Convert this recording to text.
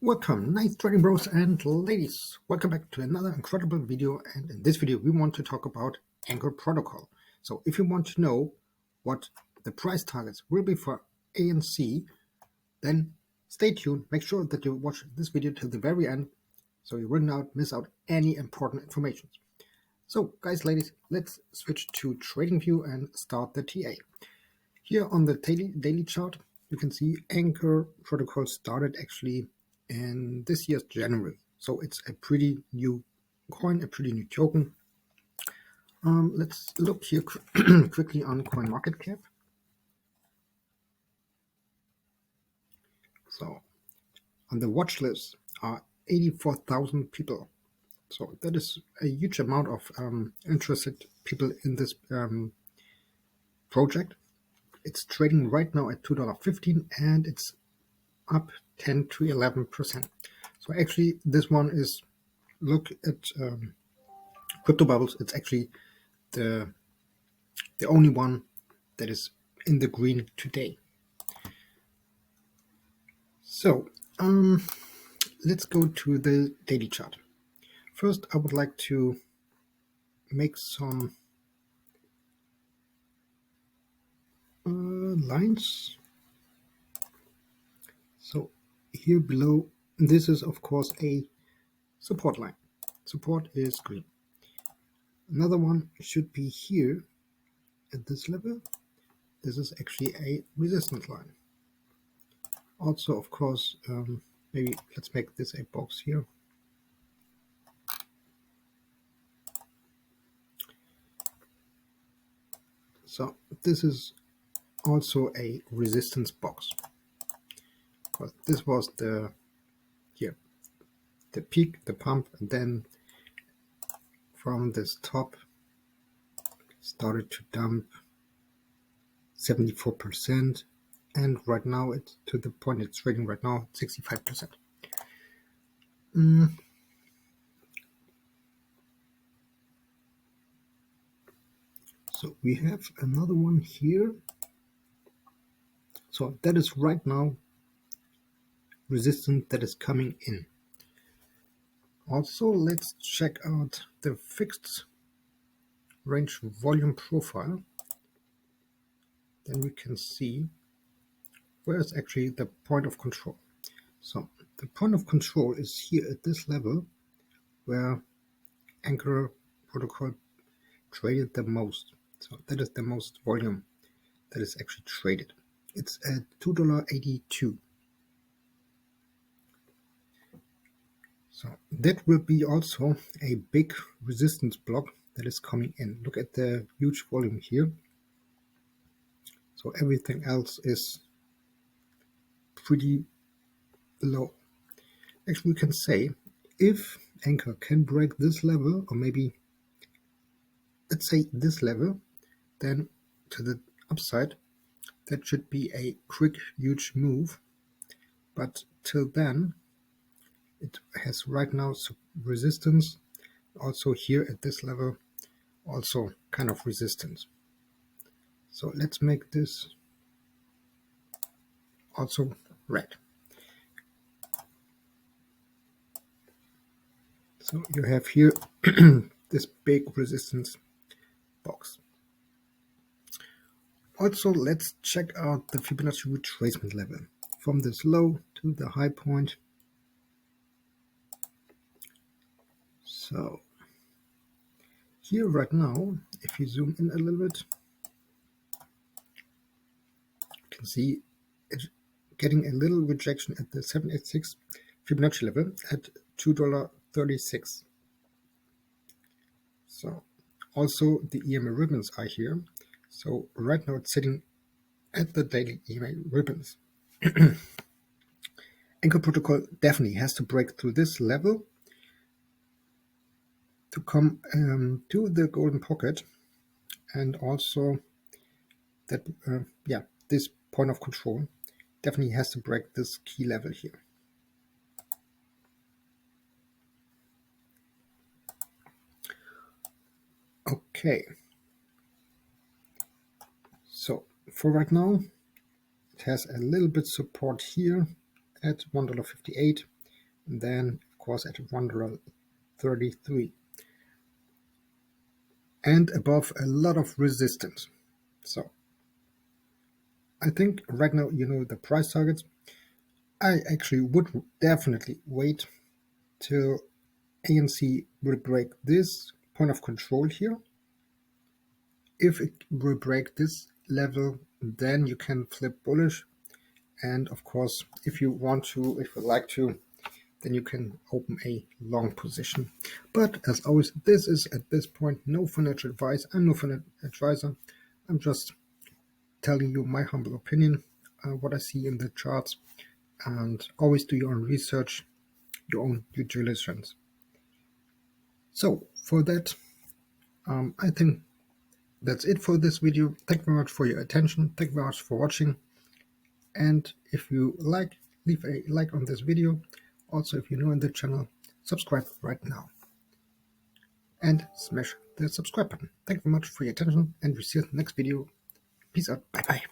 Welcome, nice trading bros and ladies. Welcome back to another incredible video, and in this video we want to talk about Anchor protocol. So if you want to know what the price targets will be for A and C, then stay tuned. Make sure that you watch this video till the very end so you will not miss out any important information. So guys, ladies, let's switch to TradingView and start the TA. Here on the daily chart you can see Anchor protocol started actually in this year's January. So it's a pretty new coin, a pretty new token. Let's look here quickly on CoinMarketCap. So on the watch list are 84,000 people. So that is a huge amount of interested people in this project. It's trading right now at $2.15 and it's up 10 to 11%. So actually this one is, look at crypto bubbles, it's actually the only one that is in the green today. So let's go to the daily chart. First I would like to make some lines. So here below, this is of course a support line. Support is green. Another one should be here at this level. This is actually a resistance line. Also, of course, maybe let's make this a box here. So this is also a resistance box, because this was the peak, the pump, and then from this top started to dump 74%, and right now it's to the point it's trading right now 65%. So we have another one here. So that is right now resistance that is coming in. Also, let's check out the fixed range volume profile. Then we can see where is actually the point of control. So the point of control is here at this level where Anchor protocol traded the most. So that is the most volume that is actually traded. It's at $2.82. So that will be also a big resistance block that is coming in. Look at the huge volume here. So everything else is pretty low. Actually, we can say if Anchor can break this level, or maybe let's say this level, then to the upside, that should be a quick, huge move. But till then, it has right now resistance. Also here at this level, also kind of resistance. So let's make this also red. So you have here this big resistance box. Also, let's check out the Fibonacci retracement level from this low to the high point. So here right now, if you zoom in a little bit, you can see it getting a little rejection at the 786 Fibonacci level at $2.36. So also the EMA ribbons are here. So right now it's sitting at the daily EMA ribbons. Anchor protocol definitely has to break through this level to come to the golden pocket, and also that this point of control definitely has to break this key level here. Okay, so for right now it has a little bit support here at $1.58. then of course at $1.33, and above a lot of resistance. So I think right now you know the price targets. I actually would definitely wait till ANC will break this point of control here. If it will break this level, then you can flip bullish. And of course, if you like to, then you can open a long position. But as always, this is at this point no financial advice. I'm no financial advisor. I'm just telling you my humble opinion, what I see in the charts, and always do your own research, your own due diligence. So for that, I think that's it for this video. Thank you very much for your attention. Thank you very much for watching. And if you like, leave a like on this video. Also, if you're new on the channel, subscribe right now. And smash the subscribe button. Thank you very much for your attention, and we'll see you in the next video. Peace out. Bye bye.